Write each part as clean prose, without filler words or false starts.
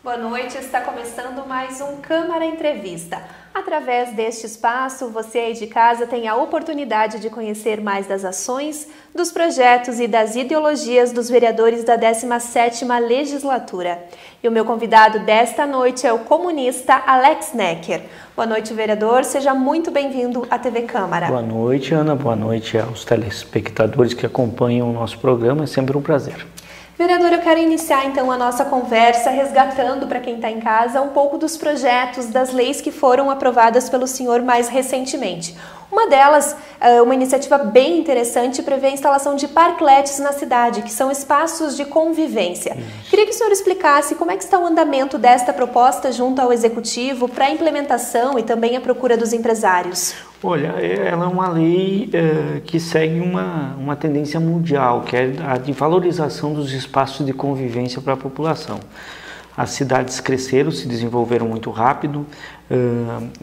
Boa noite, está começando mais um Câmara Entrevista. Através deste espaço, você aí de casa tem a oportunidade de conhecer mais das ações, dos projetos e das ideologias dos vereadores da 17ª Legislatura. E o meu convidado desta noite é o comunista Alex Necker. Boa noite, vereador. Seja muito bem-vindo à TV Câmara. Boa noite, Ana. Boa noite aos telespectadores que acompanham o nosso programa. É sempre um prazer. Vereador, eu quero iniciar então a nossa conversa resgatando para quem está em casa um pouco dos projetos, das leis que foram aprovadas pelo senhor mais recentemente. Uma delas, uma iniciativa bem interessante, prevê a instalação de parklets na cidade, que são espaços de convivência. Queria que o senhor explicasse como é que está o andamento desta proposta junto ao Executivo para a implementação e também a procura dos empresários. Olha, ela é uma lei que segue uma tendência mundial, que é a de valorização dos espaços de convivência para a população. As cidades cresceram, se desenvolveram muito rápido,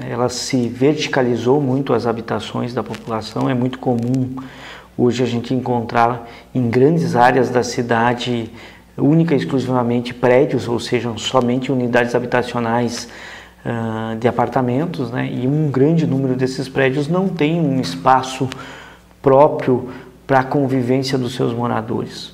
ela se verticalizou muito as habitações da população. É muito comum hoje a gente encontrar em grandes áreas da cidade única e exclusivamente prédios, ou seja, somente unidades habitacionais de apartamentos, né? E um grande número desses prédios não tem um espaço próprio para a convivência dos seus moradores.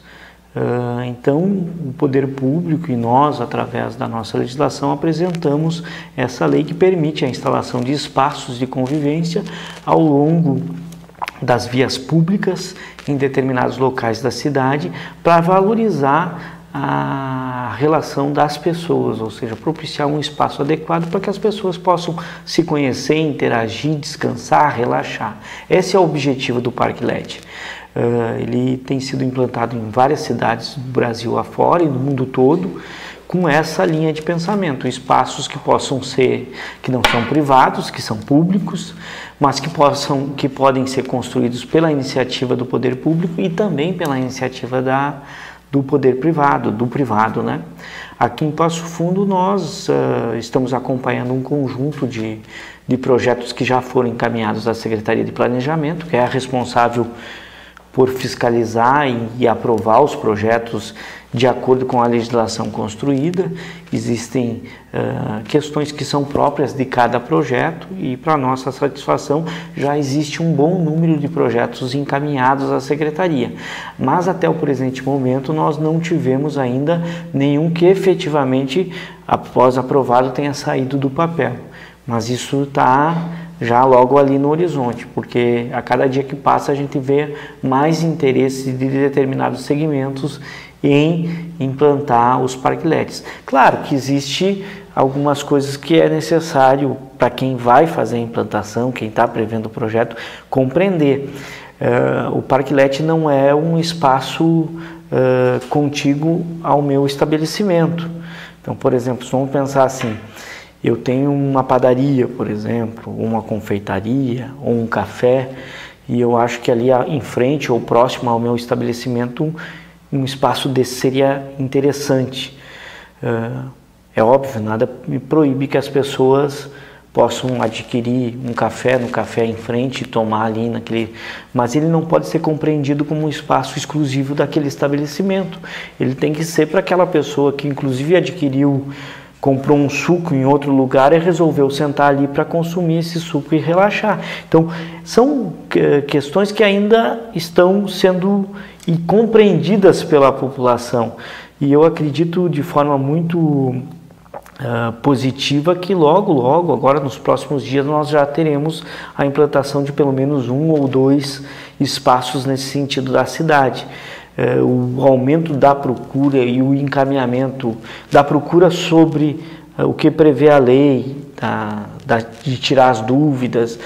Então, o poder público e nós, através da nossa legislação, apresentamos essa lei que permite a instalação de espaços de convivência ao longo das vias públicas em determinados locais da cidade para valorizar a relação das pessoas, ou seja, propiciar um espaço adequado para que as pessoas possam se conhecer, interagir, descansar, relaxar. Esse é o objetivo do parklet. Ele tem sido implantado em várias cidades do Brasil afora e no mundo todo, com essa linha de pensamento, espaços que possam ser, que não são privados, que são públicos, mas que podem ser construídos pela iniciativa do poder público e também pela iniciativa do poder privado, do privado, né? Aqui em Passo Fundo nós estamos acompanhando um conjunto de projetos que já foram encaminhados à Secretaria de Planejamento, que é a responsável por fiscalizar e aprovar os projetos de acordo com a legislação construída. Existem questões que são próprias de cada projeto e, para nossa satisfação, já existe um bom número de projetos encaminhados à Secretaria. Mas até o presente momento nós não tivemos ainda nenhum que efetivamente, após aprovado, tenha saído do papel. Mas isso está já logo ali no horizonte, porque a cada dia que passa a gente vê mais interesse de determinados segmentos em implantar os parklets. Claro que existe algumas coisas que é necessário para quem vai fazer a implantação, quem está prevendo o projeto, compreender. O parklet não é um espaço contíguo ao meu estabelecimento. Então, por exemplo, vamos pensar assim: eu tenho uma padaria, por exemplo, uma confeitaria ou um café, e eu acho que ali em frente ou próximo ao meu estabelecimento um espaço desse seria interessante. É óbvio, nada me proíbe que as pessoas possam adquirir um café no café em frente e tomar ali naquele... Mas ele não pode ser compreendido como um espaço exclusivo daquele estabelecimento. Ele tem que ser para aquela pessoa que inclusive comprou um suco em outro lugar e resolveu sentar ali para consumir esse suco e relaxar. Então, são questões que ainda estão sendo compreendidas pela população. E eu acredito de forma muito positiva que logo, agora nos próximos dias, nós já teremos a implantação de pelo menos 1 ou 2 espaços nesse sentido da cidade. O aumento da procura e o encaminhamento da procura sobre o que prevê a lei, de tirar as dúvidas,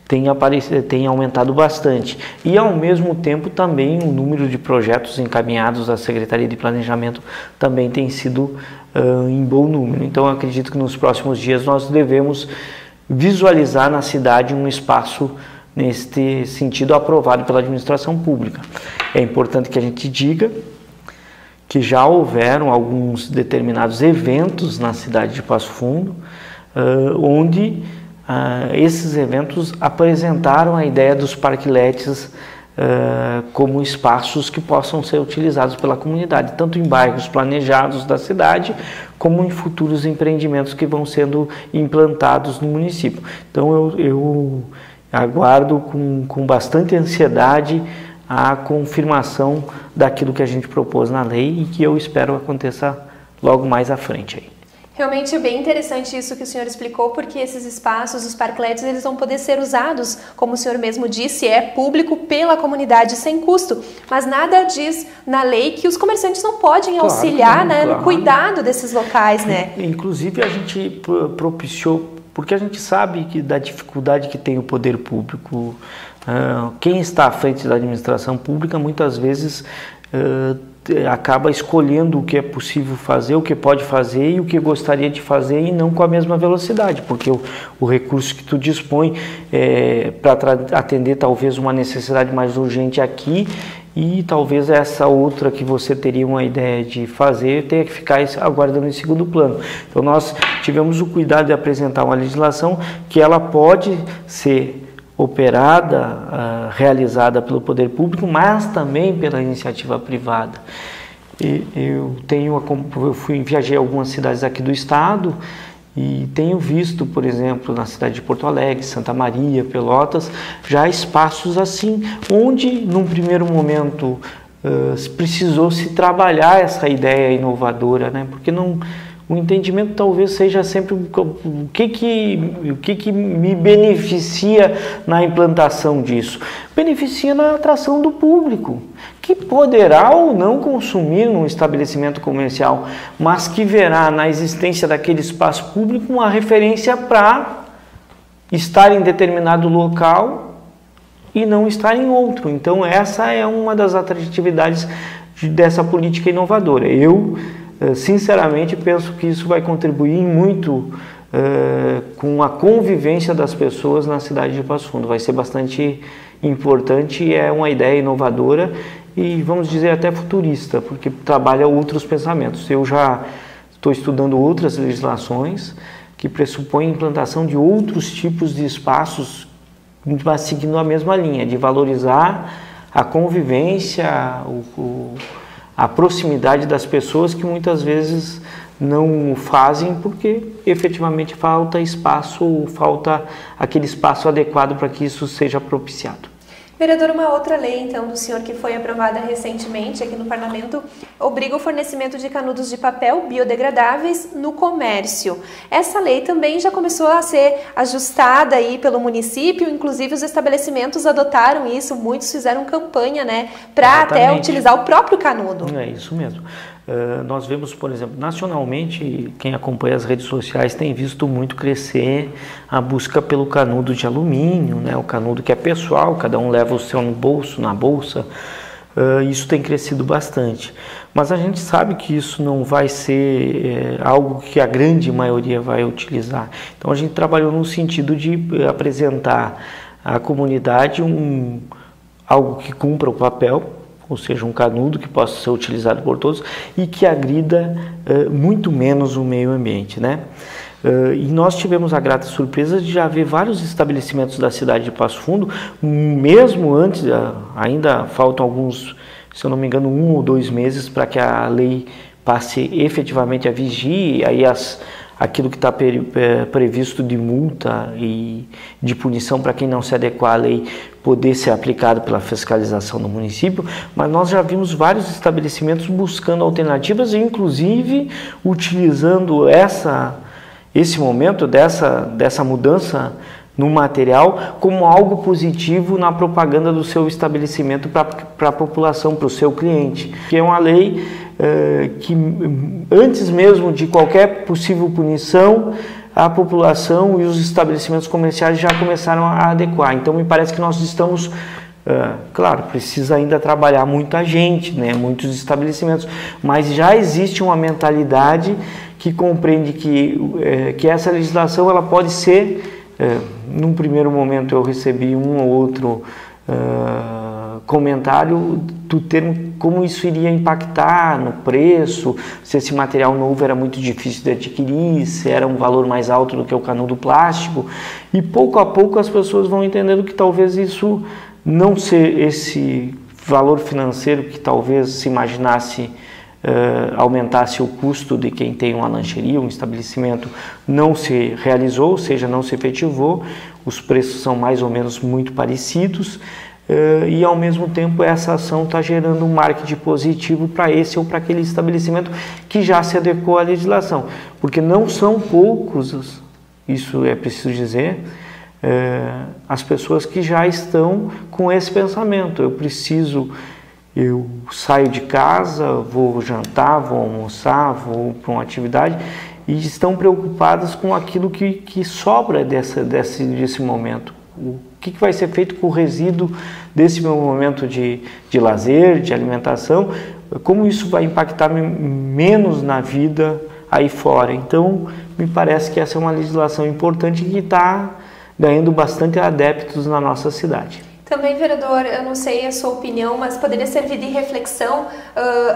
tem aumentado bastante. E, ao mesmo tempo, também o número de projetos encaminhados à Secretaria de Planejamento também tem sido em bom número. Então, eu acredito que nos próximos dias nós devemos visualizar na cidade um espaço neste sentido aprovado pela administração pública. É importante que a gente diga que já houveram alguns determinados eventos na cidade de Passo Fundo, onde esses eventos apresentaram a ideia dos parklets como espaços que possam ser utilizados pela comunidade, tanto em bairros planejados da cidade, como em futuros empreendimentos que vão sendo implantados no município. Então eu aguardo com bastante ansiedade a confirmação daquilo que a gente propôs na lei e que eu espero aconteça logo mais à frente aí. Realmente é bem interessante isso que o senhor explicou, porque esses espaços, os parklets, eles vão poder ser usados, como o senhor mesmo disse, é público pela comunidade sem custo. Mas nada diz na lei que os comerciantes não podem auxiliar, né, no cuidado desses locais, né? Inclusive a gente propiciou, porque a gente sabe que da dificuldade que tem o poder público, quem está à frente da administração pública muitas vezes acaba escolhendo o que é possível fazer, o que pode fazer e o que gostaria de fazer e não com a mesma velocidade, porque o recurso que tu dispõe para atender talvez uma necessidade mais urgente aqui e talvez essa outra que você teria uma ideia de fazer tenha que ficar aguardando em segundo plano. Então nós tivemos o cuidado de apresentar uma legislação que ela pode ser operada, realizada pelo poder público, mas também pela iniciativa privada. Eu viajei a algumas cidades aqui do estado e tenho visto, por exemplo, na cidade de Porto Alegre, Santa Maria, Pelotas, já espaços assim, onde num primeiro momento precisou se trabalhar essa ideia inovadora, né? Porque o entendimento talvez seja sempre o que me beneficia na implantação disso. Beneficia na atração do público, que poderá ou não consumir num estabelecimento comercial, mas que verá na existência daquele espaço público uma referência para estar em determinado local e não estar em outro. Então essa é uma das atratividades dessa política inovadora. Eu sinceramente penso que isso vai contribuir muito com a convivência das pessoas na cidade de Passo Fundo. Vai ser bastante importante e é uma ideia inovadora e vamos dizer até futurista, porque trabalha outros pensamentos. Eu já estou estudando outras legislações que pressupõem a implantação de outros tipos de espaços, mas seguindo a mesma linha, de valorizar a convivência, a proximidade das pessoas que muitas vezes não fazem porque efetivamente falta espaço, falta aquele espaço adequado para que isso seja propiciado. Vereador, uma outra lei, então, do senhor que foi aprovada recentemente aqui no Parlamento, obriga o fornecimento de canudos de papel biodegradáveis no comércio. Essa lei também já começou a ser ajustada aí pelo município, inclusive os estabelecimentos adotaram isso, muitos fizeram campanha, né, para até utilizar o próprio canudo. É isso mesmo. Nós vemos, por exemplo, nacionalmente, quem acompanha as redes sociais tem visto muito crescer a busca pelo canudo de alumínio, né? O canudo que é pessoal, cada um leva o seu no bolso, na bolsa, isso tem crescido bastante. Mas a gente sabe que isso não vai ser algo que a grande maioria vai utilizar. Então a gente trabalhou no sentido de apresentar à comunidade algo que cumpra o papel, ou seja, um canudo que possa ser utilizado por todos e que agrida muito menos o meio ambiente, né? E nós tivemos a grata surpresa de já ver vários estabelecimentos da cidade de Passo Fundo, mesmo antes, ainda faltam alguns, se eu não me engano, 1 ou 2 meses para que a lei passe efetivamente a vigir, e aí aquilo que está previsto de multa e de punição para quem não se adequar à lei poder ser aplicado pela fiscalização do município, mas nós já vimos vários estabelecimentos buscando alternativas e inclusive utilizando esse momento dessa mudança no material como algo positivo na propaganda do seu estabelecimento para a população, para o seu cliente, que é uma lei que antes mesmo de qualquer possível punição, a população e os estabelecimentos comerciais já começaram a adequar. Então me parece que nós estamos, claro, precisa ainda trabalhar muita gente, né, muitos estabelecimentos, mas já existe uma mentalidade que compreende que essa legislação ela pode ser, num primeiro momento eu recebi um ou outro comentário do termo como isso iria impactar no preço, se esse material novo era muito difícil de adquirir, se era um valor mais alto do que o canudo plástico, e pouco a pouco as pessoas vão entendendo que talvez isso não ser esse valor financeiro que talvez se imaginasse aumentasse o custo de quem tem uma lancheria, um estabelecimento, não se realizou, ou seja, não se efetivou, os preços são mais ou menos muito parecidos, e ao mesmo tempo essa ação está gerando um marketing positivo para esse ou para aquele estabelecimento que já se adequou à legislação, porque não são poucos, isso é preciso dizer, as pessoas que já estão com esse pensamento: eu saio de casa, vou jantar, vou almoçar, vou para uma atividade, e estão preocupadas com aquilo que sobra desse momento. O que vai ser feito com o resíduo desse meu momento de lazer, de alimentação, como isso vai impactar menos na vida aí fora. Então, me parece que essa é uma legislação importante que está ganhando bastante adeptos na nossa cidade. Também, vereador, eu não sei a sua opinião, mas poderia servir de reflexão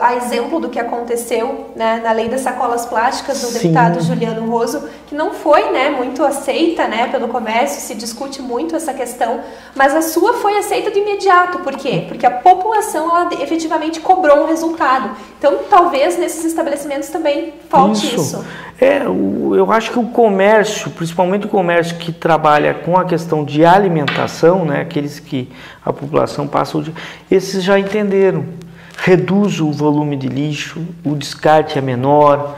a exemplo do que aconteceu, né, na lei das sacolas plásticas do deputado Juliano Roso, que não foi, né, muito aceita, né, pelo comércio, se discute muito essa questão, mas a sua foi aceita de imediato. Por quê? Porque a população ela efetivamente cobrou um resultado. Então, talvez nesses estabelecimentos também falte isso. Eu acho que o comércio, principalmente o comércio que trabalha com a questão de alimentação, né, aqueles que a população passa, esses já entenderam. Reduz o volume de lixo, o descarte é menor,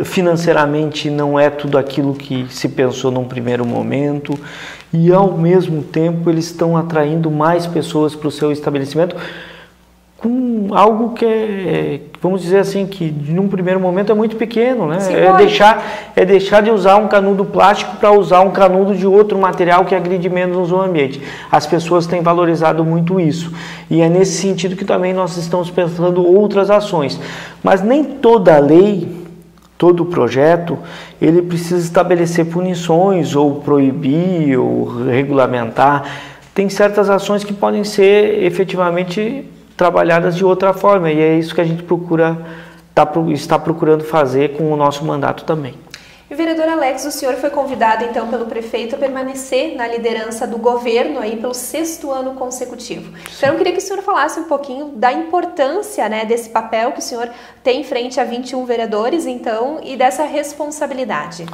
financeiramente não é tudo aquilo que se pensou num primeiro momento, e ao mesmo tempo eles estão atraindo mais pessoas para o seu estabelecimento, com algo que vamos dizer assim, que num primeiro momento é muito pequeno, né? É deixar de usar um canudo plástico para usar um canudo de outro material que agride menos o ambiente. As pessoas têm valorizado muito isso, e é nesse sentido que também nós estamos pensando outras ações. Mas nem toda lei, todo projeto, ele precisa estabelecer punições, ou proibir, ou regulamentar. Tem certas ações que podem ser efetivamente trabalhadas de outra forma, e é isso que a gente está procurando fazer com o nosso mandato também. E, vereador Alex, o senhor foi convidado então pelo prefeito a permanecer na liderança do governo aí pelo 6º ano consecutivo. Então eu queria que o senhor falasse um pouquinho da importância, né, desse papel que o senhor tem frente a 21 vereadores, então, e dessa responsabilidade.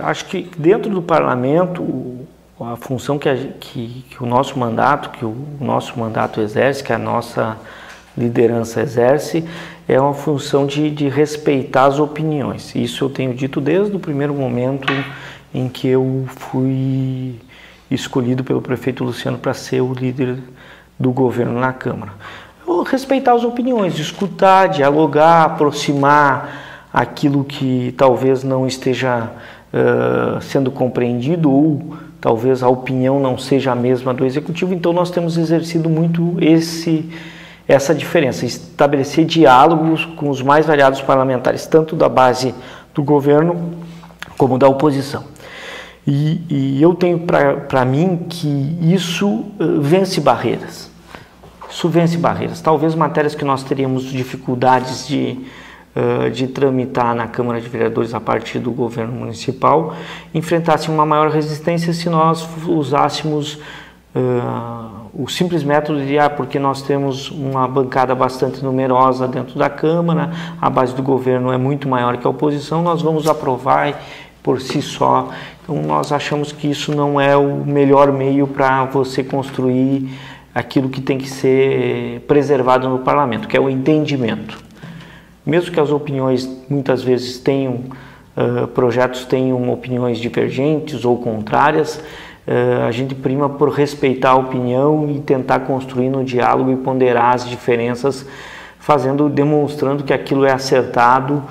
Acho que dentro do parlamento, a função que o nosso mandato exerce, que a nossa liderança exerce, é uma função de respeitar as opiniões. Isso eu tenho dito desde o primeiro momento em que eu fui escolhido pelo prefeito Luciano para ser o líder do governo na Câmara. Respeitar as opiniões, escutar, dialogar, aproximar aquilo que talvez não esteja sendo compreendido, ou talvez a opinião não seja a mesma do executivo. Então nós temos exercido muito essa diferença, estabelecer diálogos com os mais variados parlamentares, tanto da base do governo como da oposição. E eu tenho para mim que isso vence barreiras. Isso vence barreiras. Talvez matérias que nós teríamos dificuldades de tramitar na Câmara de Vereadores a partir do governo municipal enfrentassem uma maior resistência se nós usássemos o simples método de porque nós temos uma bancada bastante numerosa dentro da Câmara, a base do governo é muito maior que a oposição, nós vamos aprovar por si só. Então nós achamos que isso não é o melhor meio para você construir aquilo que tem que ser preservado no parlamento, que é o entendimento. Mesmo que as opiniões muitas vezes projetos tenham opiniões divergentes ou contrárias, a gente prima por respeitar a opinião e tentar construir no diálogo e ponderar as diferenças, demonstrando que aquilo é acertado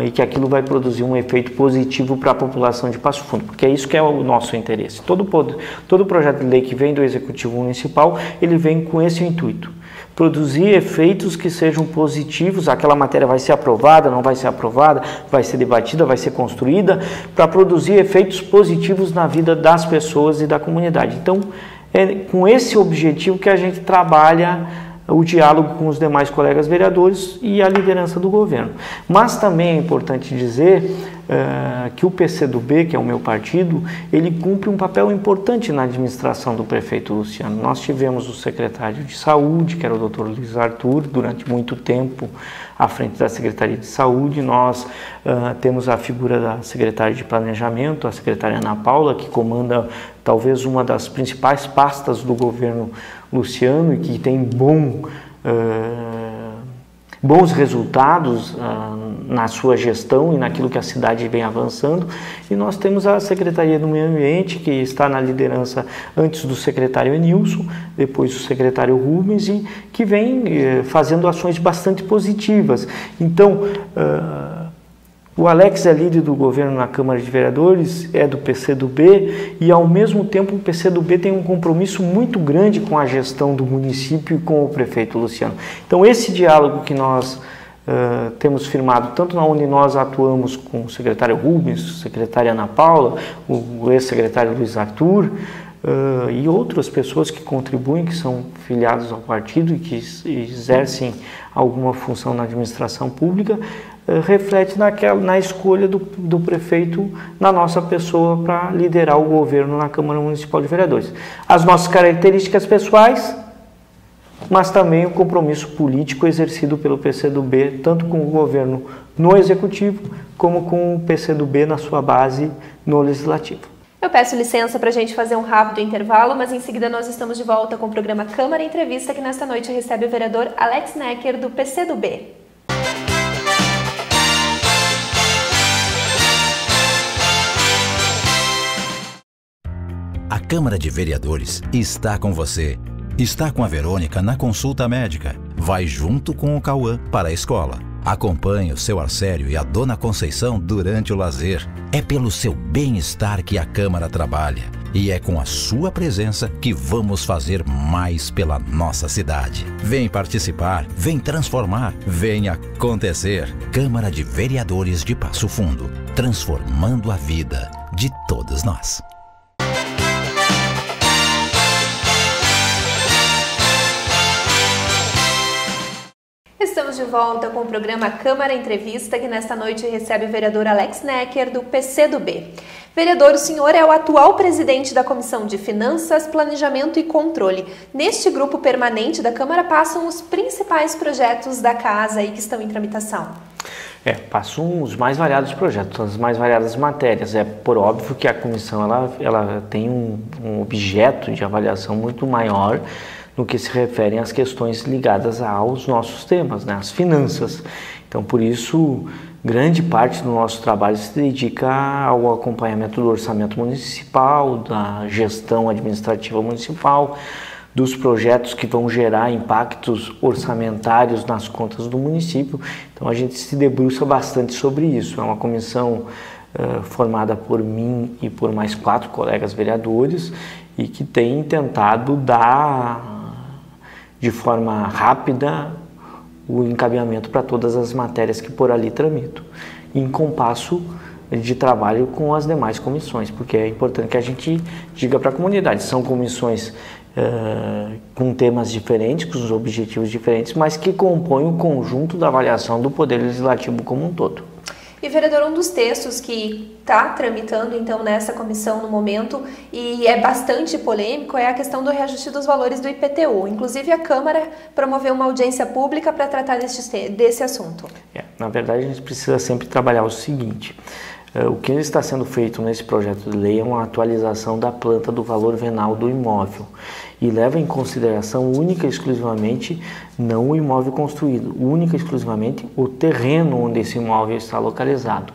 e que aquilo vai produzir um efeito positivo para a população de Passo Fundo, porque é isso que é o nosso interesse. Todo projeto de lei que vem do Executivo Municipal, ele vem com esse intuito: produzir efeitos que sejam positivos. Aquela matéria vai ser aprovada, não vai ser aprovada, vai ser debatida, vai ser construída, para produzir efeitos positivos na vida das pessoas e da comunidade. Então, é com esse objetivo que a gente trabalha o diálogo com os demais colegas vereadores e a liderança do governo. Mas também é importante dizer que o PCdoB, que é o meu partido, ele cumpre um papel importante na administração do prefeito Luciano. Nós tivemos o secretário de Saúde, que era o Dr. Luiz Arthur, durante muito tempo à frente da Secretaria de Saúde. Nós temos a figura da secretária de Planejamento, a secretária Ana Paula, que comanda talvez uma das principais pastas do governo Luciano e que tem bons resultados na sua gestão e naquilo que a cidade vem avançando. E nós temos a Secretaria do Meio Ambiente, que está na liderança antes do secretário Enilson, depois do secretário Rubens, e que vem fazendo ações bastante positivas. Então, o Alex é líder do governo na Câmara de Vereadores, é do PCdoB, e ao mesmo tempo o PCdoB tem um compromisso muito grande com a gestão do município e com o prefeito Luciano. Então esse diálogo que nós temos firmado, tanto na onde nós atuamos com o secretário Rubens, a secretária Ana Paula, o ex-secretário Luiz Arthur, e outras pessoas que contribuem, que são filiados ao partido e que exercem alguma função na administração pública, reflete na escolha do prefeito, na nossa pessoa, para liderar o governo na Câmara Municipal de Vereadores. As nossas características pessoais, mas também o compromisso político exercido pelo PCdoB, tanto com o governo no Executivo, como com o PCdoB na sua base no Legislativo. Eu peço licença para a gente fazer um rápido intervalo, mas em seguida nós estamos de volta com o programa Câmara Entrevista, que nesta noite recebe o vereador Alex Necker, do PCdoB. A Câmara de Vereadores está com você. Está com a Verônica na consulta médica. Vai junto com o Cauã para a escola. Acompanhe o seu Arcério e a Dona Conceição durante o lazer. É pelo seu bem-estar que a Câmara trabalha. E é com a sua presença que vamos fazer mais pela nossa cidade. Vem participar, vem transformar, vem acontecer. Câmara de Vereadores de Passo Fundo, transformando a vida de todos nós. Estamos de volta com o programa Câmara Entrevista, que nesta noite recebe o vereador Alex Necker, do PCdoB. Vereador, o senhor é o atual presidente da Comissão de Finanças, Planejamento e Controle. Neste grupo permanente da Câmara passam os principais projetos da casa aí que estão em tramitação. Passam os mais variados projetos, as mais variadas matérias. É por óbvio que a comissão ela tem um objeto de avaliação muito maior no que se refere às questões ligadas aos nossos temas, né, as finanças. Então, por isso, grande parte do nosso trabalho se dedica ao acompanhamento do orçamento municipal, da gestão administrativa municipal, dos projetos que vão gerar impactos orçamentários nas contas do município. Então, a gente se debruça bastante sobre isso. É uma comissão formada por mim e por mais 4 colegas vereadores e que tem tentado dar de forma rápida o encaminhamento para todas as matérias que por ali tramitam, em compasso de trabalho com as demais comissões, porque é importante que a gente diga para a comunidade, são comissões com temas diferentes, com os objetivos diferentes, mas que compõem o conjunto da avaliação do Poder Legislativo como um todo. E, vereador, um dos textos que está tramitando, então, nessa comissão no momento, e é bastante polêmico, é a questão do reajuste dos valores do IPTU. Inclusive, a Câmara promoveu uma audiência pública para tratar desse assunto. Na verdade, a gente precisa sempre trabalhar o seguinte: o que está sendo feito nesse projeto de lei é uma atualização da planta do valor venal do imóvel e leva em consideração única e exclusivamente não o imóvel construído, única e exclusivamente o terreno onde esse imóvel está localizado.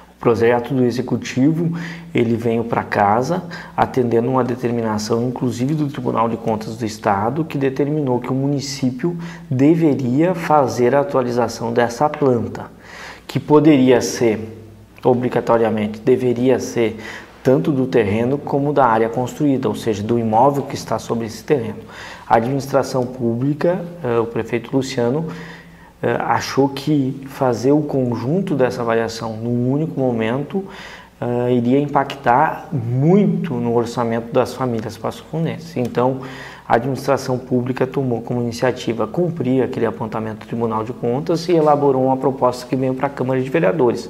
O projeto do Executivo, ele veio para casa atendendo uma determinação, inclusive do Tribunal de Contas do Estado, que determinou que o município deveria fazer a atualização dessa planta, que poderia ser, obrigatoriamente, deveria ser tanto do terreno como da área construída, ou seja, do imóvel que está sobre esse terreno. A administração pública, o prefeito Luciano, achou que fazer o conjunto dessa avaliação num único momento iria impactar muito no orçamento das famílias passofundenses. Então, a administração pública tomou como iniciativa cumprir aquele apontamento do Tribunal de Contas e elaborou uma proposta que veio para a Câmara de Vereadores,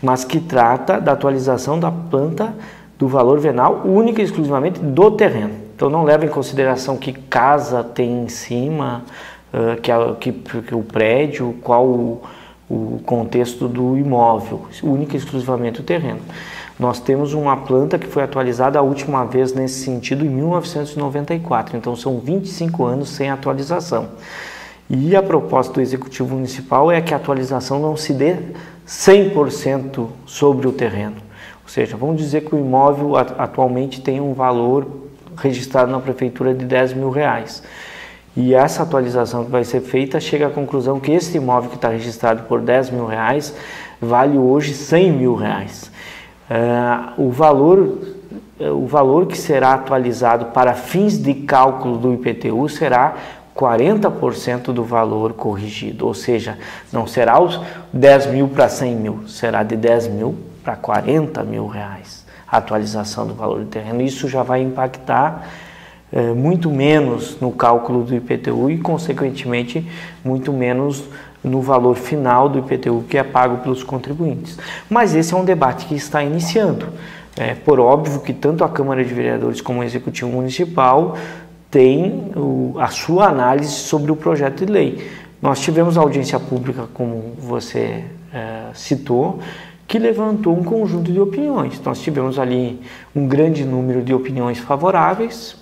mas que trata da atualização da planta do valor venal única e exclusivamente do terreno. Então não leva em consideração que casa tem em cima, que o prédio, qual o contexto do imóvel, única e exclusivamente o terreno. Nós temos uma planta que foi atualizada a última vez nesse sentido em 1994, então são 25 anos sem atualização. E a proposta do Executivo Municipal é que a atualização não se dê 100% sobre o terreno. Ou seja, vamos dizer que o imóvel atualmente tem um valor registrado na Prefeitura de R$10 mil. E essa atualização que vai ser feita chega à conclusão que esse imóvel que está registrado por R$10 mil vale hoje R$100 mil. O valor que será atualizado para fins de cálculo do IPTU será 40% do valor corrigido, ou seja, não será os 10 mil para 100 mil, será de 10 mil para 40 mil reais a atualização do valor do terreno. Isso já vai impactar muito menos no cálculo do IPTU e, consequentemente, muito menos no valor final do IPTU que é pago pelos contribuintes. Mas esse é um debate que está iniciando. Por óbvio que tanto a Câmara de Vereadores como o Executivo Municipal tem a sua análise sobre o projeto de lei. Nós tivemos audiência pública, como você citou, que levantou um conjunto de opiniões. Nós tivemos ali um grande número de opiniões favoráveis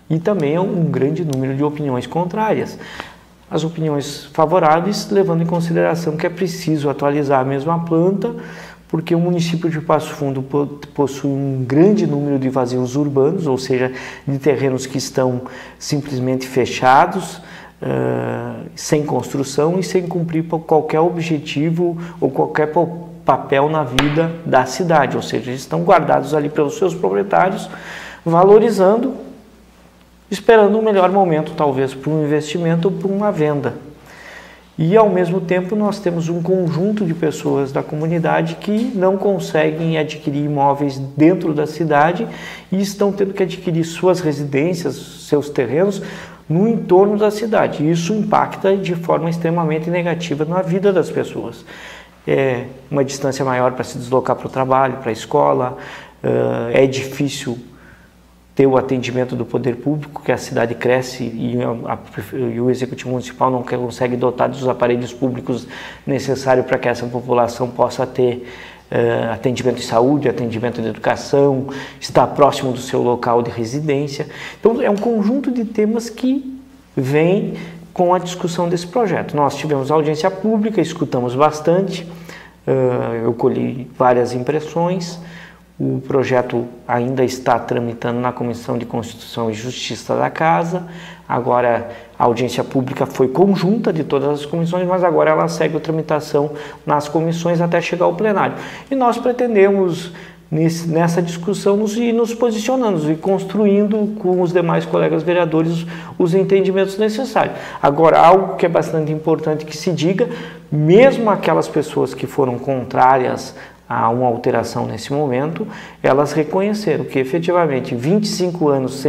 e também um grande número de opiniões contrárias. As opiniões favoráveis levando em consideração que é preciso atualizar a mesma planta, porque o município de Passo Fundo possui um grande número de vazios urbanos, ou seja, de terrenos que estão simplesmente fechados, sem construção e sem cumprir qualquer objetivo ou qualquer papel na vida da cidade, ou seja, eles estão guardados ali pelos seus proprietários, valorizando, esperando um melhor momento, talvez, para um investimento ou para uma venda. E, ao mesmo tempo, nós temos um conjunto de pessoas da comunidade que não conseguem adquirir imóveis dentro da cidade e estão tendo que adquirir suas residências, seus terrenos, no entorno da cidade. E isso impacta de forma extremamente negativa na vida das pessoas. É uma distância maior para se deslocar para o trabalho, para a escola, é difícil ter o atendimento do poder público, que a cidade cresce e o Executivo Municipal não consegue dotar dos aparelhos públicos necessários para que essa população possa ter atendimento de saúde, atendimento de educação, estar próximo do seu local de residência. Então, é um conjunto de temas que vem com a discussão desse projeto. Nós tivemos audiência pública, escutamos bastante, eu colhi várias impressões. O projeto ainda está tramitando na Comissão de Constituição e Justiça da Casa. Agora, a audiência pública foi conjunta de todas as comissões, mas agora ela segue a tramitação nas comissões até chegar ao plenário. E nós pretendemos, nessa discussão, nos posicionando e construindo com os demais colegas vereadores os entendimentos necessários. Agora, algo que é bastante importante que se diga, mesmo aquelas pessoas que foram contrárias a uma alteração nesse momento, elas reconheceram que efetivamente 25 anos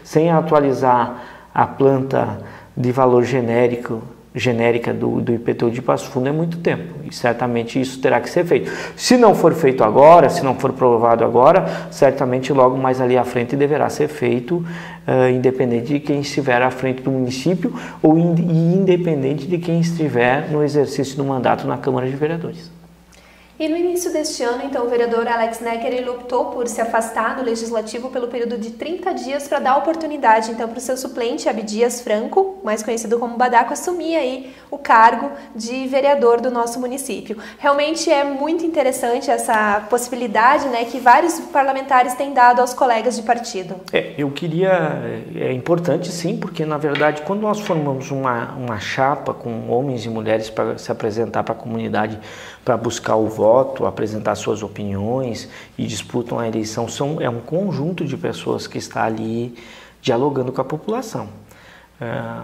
sem atualizar a planta de valor genérica do IPTU de Passo Fundo é muito tempo, e certamente isso terá que ser feito. Se não for feito agora, se não for provado agora, certamente logo mais ali à frente deverá ser feito, independente de quem estiver à frente do município ou independente de quem estiver no exercício do mandato na Câmara de Vereadores. E no início deste ano, então, o vereador Alex Necker ele optou por se afastar do Legislativo pelo período de 30 dias para dar oportunidade, então, para o seu suplente, Abdias Franco, mais conhecido como Badaco, assumir aí o cargo de vereador do nosso município. Realmente é muito interessante essa possibilidade, né, que vários parlamentares têm dado aos colegas de partido. É importante sim, porque na verdade quando nós formamos uma chapa com homens e mulheres para se apresentar para a comunidade, para buscar o voto, apresentar suas opiniões e disputam a eleição, é um conjunto de pessoas que está ali dialogando com a população.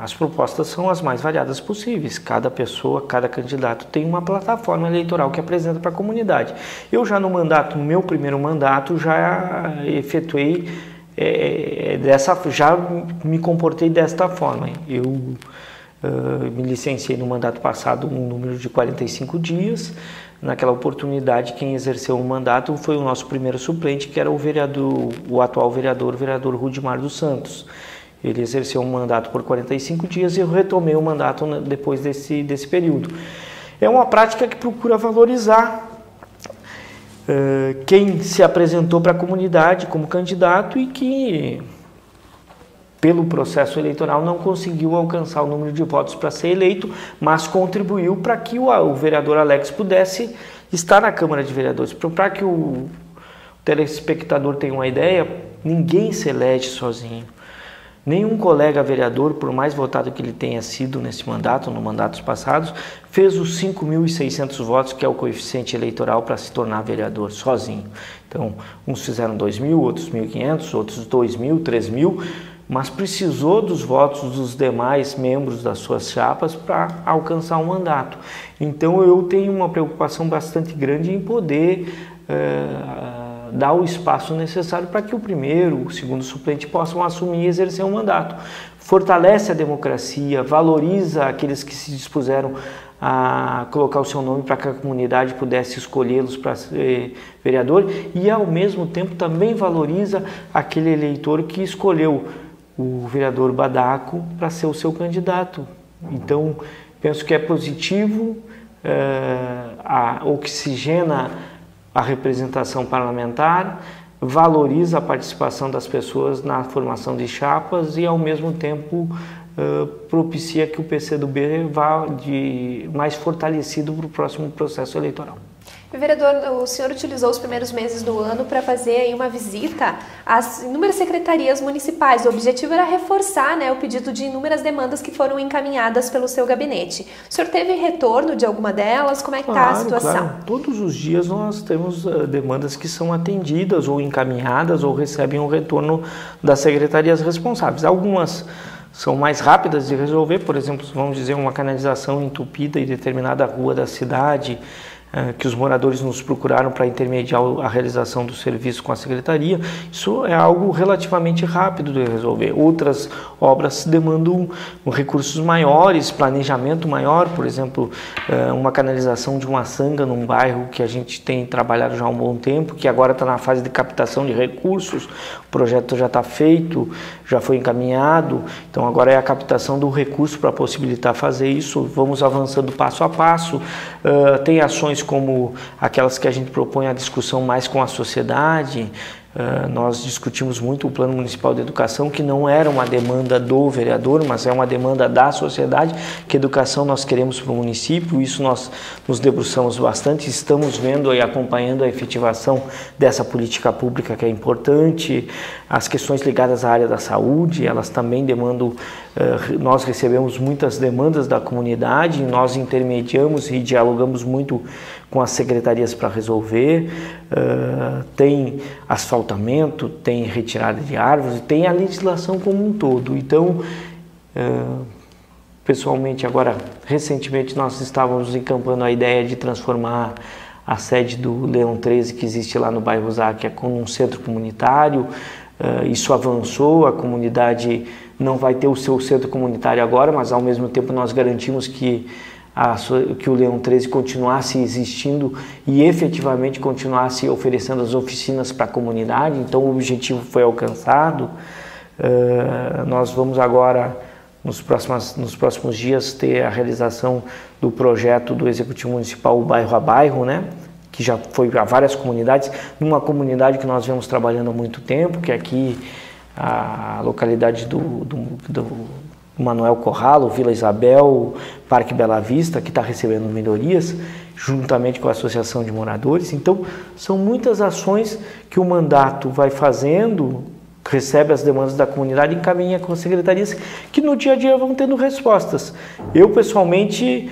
As propostas são as mais variadas possíveis, cada pessoa, cada candidato tem uma plataforma eleitoral que apresenta para a comunidade. Eu já no meu primeiro mandato, já efetuei já me comportei desta forma. Eu me licenciei no mandato passado um número de 45 dias. Naquela oportunidade, quem exerceu o mandato foi o nosso primeiro suplente, que era o atual vereador Rudimar dos Santos. Ele exerceu um mandato por 45 dias e eu retomei o mandato depois desse período. É uma prática que procura valorizar quem se apresentou para a comunidade como candidato e que, pelo processo eleitoral, não conseguiu alcançar o número de votos para ser eleito, mas contribuiu para que o vereador Alex pudesse estar na Câmara de Vereadores. Para que o telespectador tenha uma ideia, ninguém se elege sozinho. Nenhum colega vereador, por mais votado que ele tenha sido nesse mandato, no mandatos passados, fez os 5.600 votos, que é o coeficiente eleitoral para se tornar vereador, sozinho. Então, uns fizeram 2.000, outros 1.500, outros 2.000, 3.000, mas precisou dos votos dos demais membros das suas chapas para alcançar o mandato. Então, eu tenho uma preocupação bastante grande em poder dar o espaço necessário para que o primeiro, o segundo suplente possam assumir e exercer um mandato. Fortalece a democracia, valoriza aqueles que se dispuseram a colocar o seu nome para que a comunidade pudesse escolhê-los para ser vereador e, ao mesmo tempo, também valoriza aquele eleitor que escolheu o vereador Badaco para ser o seu candidato. Então, penso que é positivo, oxigena a representação parlamentar, valoriza a participação das pessoas na formação de chapas e, ao mesmo tempo, propicia que o PCdoB vá mais fortalecido para o próximo processo eleitoral. Vereador, o senhor utilizou os primeiros meses do ano para fazer aí uma visita às inúmeras secretarias municipais. O objetivo era reforçar, né, o pedido de inúmeras demandas que foram encaminhadas pelo seu gabinete. O senhor teve retorno de alguma delas? Como é que está a situação? Claro. Todos os dias nós temos demandas que são atendidas ou encaminhadas ou recebem um retorno das secretarias responsáveis. Algumas são mais rápidas de resolver, por exemplo, vamos dizer, uma canalização entupida em determinada rua da cidade, que os moradores nos procuraram para intermediar a realização do serviço com a secretaria. Isso é algo relativamente rápido de resolver. Outras obras demandam recursos maiores, planejamento maior, por exemplo, uma canalização de uma sanga num bairro que a gente tem trabalhado já há um bom tempo, que agora está na fase de captação de recursos, o projeto já está feito, já foi encaminhado, então agora é a captação do recurso para possibilitar fazer isso. Vamos avançando passo a passo. Tem ações como aquelas que a gente propõe a discussão mais com a sociedade. Nós discutimos muito o Plano Municipal de Educação, que não era uma demanda do vereador, mas é uma demanda da sociedade. Que educação nós queremos para o município, isso nós nos debruçamos bastante, estamos vendo e acompanhando a efetivação dessa política pública que é importante. As questões ligadas à área da saúde, elas também demandam, nós recebemos muitas demandas da comunidade, nós intermediamos e dialogamos muito com as secretarias para resolver. Tem asfaltamento, tem retirada de árvores, tem a legislação como um todo. Então, pessoalmente, agora, recentemente, nós estávamos encampando a ideia de transformar a sede do Leão 13, que existe lá no bairro Záquia, como um centro comunitário. Isso avançou, a comunidade não vai ter o seu centro comunitário agora, mas ao mesmo tempo nós garantimos que o Leão 13 continuasse existindo e efetivamente continuasse oferecendo as oficinas para a comunidade. Então o objetivo foi alcançado. Nós vamos agora, nos próximos dias, ter a realização do projeto do Executivo Municipal Bairro a Bairro, né? Que já foi para várias comunidades, numa comunidade que nós vemos trabalhando há muito tempo, que é aqui a localidade do Manuel Corralo, Vila Isabel, Parque Bela Vista, que está recebendo melhorias, juntamente com a Associação de Moradores. Então, são muitas ações que o mandato vai fazendo, recebe as demandas da comunidade e encaminha com as secretarias, que no dia a dia vão tendo respostas. Eu, pessoalmente,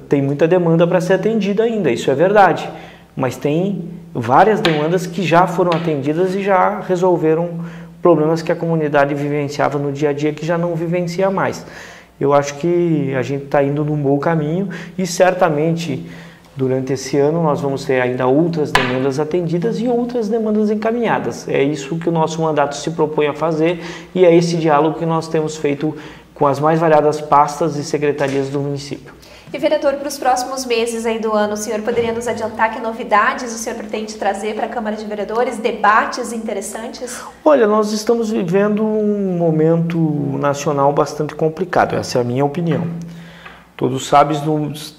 tem muita demanda para ser atendida ainda, isso é verdade, mas tem várias demandas que já foram atendidas e já resolveram problemas que a comunidade vivenciava no dia a dia, que já não vivencia mais. Eu acho que a gente está indo num bom caminho e certamente Durante esse ano nós vamos ter ainda outras demandas atendidas e outras demandas encaminhadas. É isso que o nosso mandato se propõe a fazer e é esse diálogo que nós temos feito com as mais variadas pastas e secretarias do município. E, vereador, para os próximos meses aí do ano, o senhor poderia nos adiantar que novidades o senhor pretende trazer para a Câmara de Vereadores, debates interessantes? Olha, nós estamos vivendo um momento nacional bastante complicado, essa é a minha opinião. Todos sabem,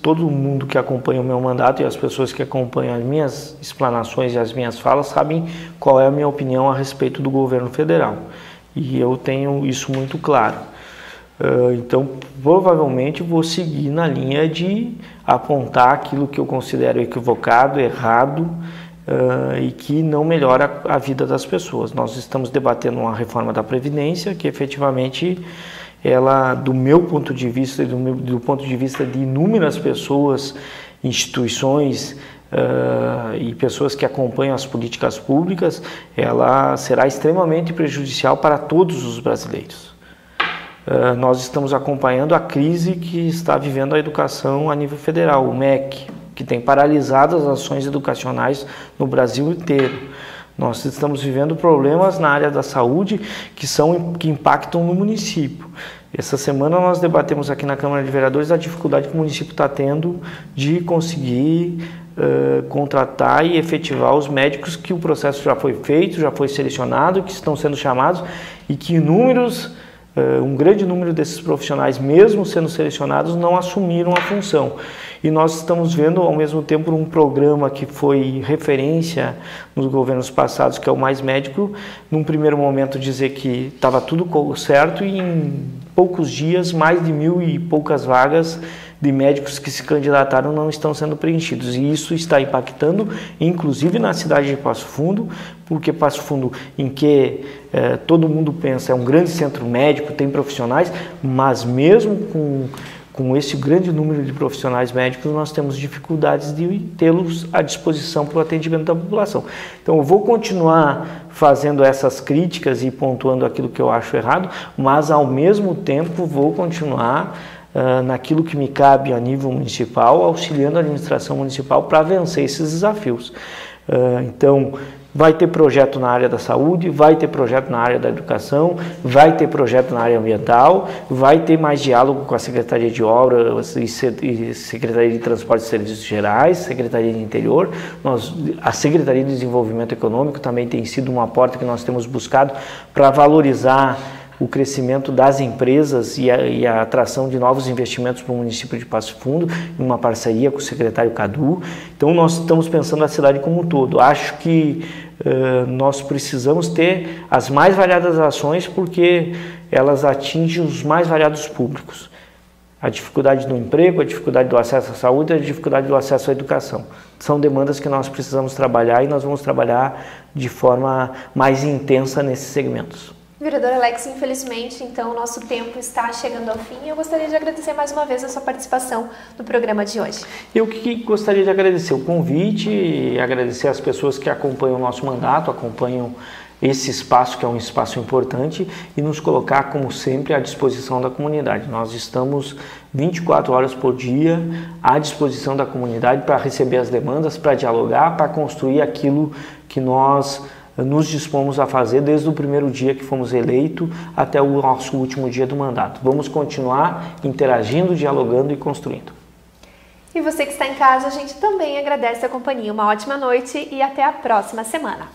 todo mundo que acompanha o meu mandato e as pessoas que acompanham as minhas explanações e as minhas falas sabem qual é a minha opinião a respeito do governo federal. E eu tenho isso muito claro. Então, provavelmente vou seguir na linha de apontar aquilo que eu considero equivocado, errado e que não melhora a vida das pessoas. Nós estamos debatendo uma reforma da Previdência que efetivamente ela, do meu ponto de vista e do ponto de vista de inúmeras pessoas, instituições e pessoas que acompanham as políticas públicas, ela será extremamente prejudicial para todos os brasileiros. Nós estamos acompanhando a crise que está vivendo a educação a nível federal, o MEC, que tem paralisado as ações educacionais no Brasil inteiro. Nós estamos vivendo problemas na área da saúde que impactam no município. Essa semana nós debatemos aqui na Câmara de Vereadores a dificuldade que o município está tendo de conseguir contratar e efetivar os médicos, que o processo já foi feito, já foi selecionado, que estão sendo chamados e que um grande número desses profissionais, mesmo sendo selecionados, não assumiram a função. E nós estamos vendo, ao mesmo tempo, um programa que foi referência nos governos passados, que é o Mais Médico, num primeiro momento dizer que estava tudo certo e em poucos dias, mais de 1.000 e poucas vagas de médicos que se candidataram não estão sendo preenchidos. E isso está impactando, inclusive na cidade de Passo Fundo, porque Passo Fundo, em que todo mundo pensa, é um grande centro médico, tem profissionais, mas mesmo com esse grande número de profissionais médicos, nós temos dificuldades de tê-los à disposição para o atendimento da população. Então, eu vou continuar fazendo essas críticas e pontuando aquilo que eu acho errado, mas, ao mesmo tempo, vou continuar naquilo que me cabe a nível municipal, auxiliando a administração municipal para vencer esses desafios. Então, vai ter projeto na área da saúde, vai ter projeto na área da educação, vai ter projeto na área ambiental, vai ter mais diálogo com a Secretaria de Obras e Secretaria de Transporte e Serviços Gerais, Secretaria de Interior. A Secretaria de Desenvolvimento Econômico também tem sido uma porta que nós temos buscado para valorizar o crescimento das empresas e a atração de novos investimentos para o município de Passo Fundo, em uma parceria com o secretário Cadu. Então, nós estamos pensando a cidade como um todo. Acho que nós precisamos ter as mais variadas ações, porque elas atingem os mais variados públicos. A dificuldade do emprego, a dificuldade do acesso à saúde, a dificuldade do acesso à educação. São demandas que nós precisamos trabalhar e nós vamos trabalhar de forma mais intensa nesses segmentos. Vereador Alex, infelizmente, então, o nosso tempo está chegando ao fim. Eu gostaria de agradecer mais uma vez a sua participação no programa de hoje. Eu que gostaria de agradecer o convite e agradecer as pessoas que acompanham o nosso mandato, acompanham esse espaço, que é um espaço importante, e nos colocar, como sempre, à disposição da comunidade. Nós estamos 24 horas por dia à disposição da comunidade para receber as demandas, para dialogar, para construir aquilo que nós nos dispomos a fazer desde o primeiro dia que fomos eleitos até o nosso último dia do mandato. Vamos continuar interagindo, dialogando e construindo. E você que está em casa, a gente também agradece a companhia. Uma ótima noite e até a próxima semana.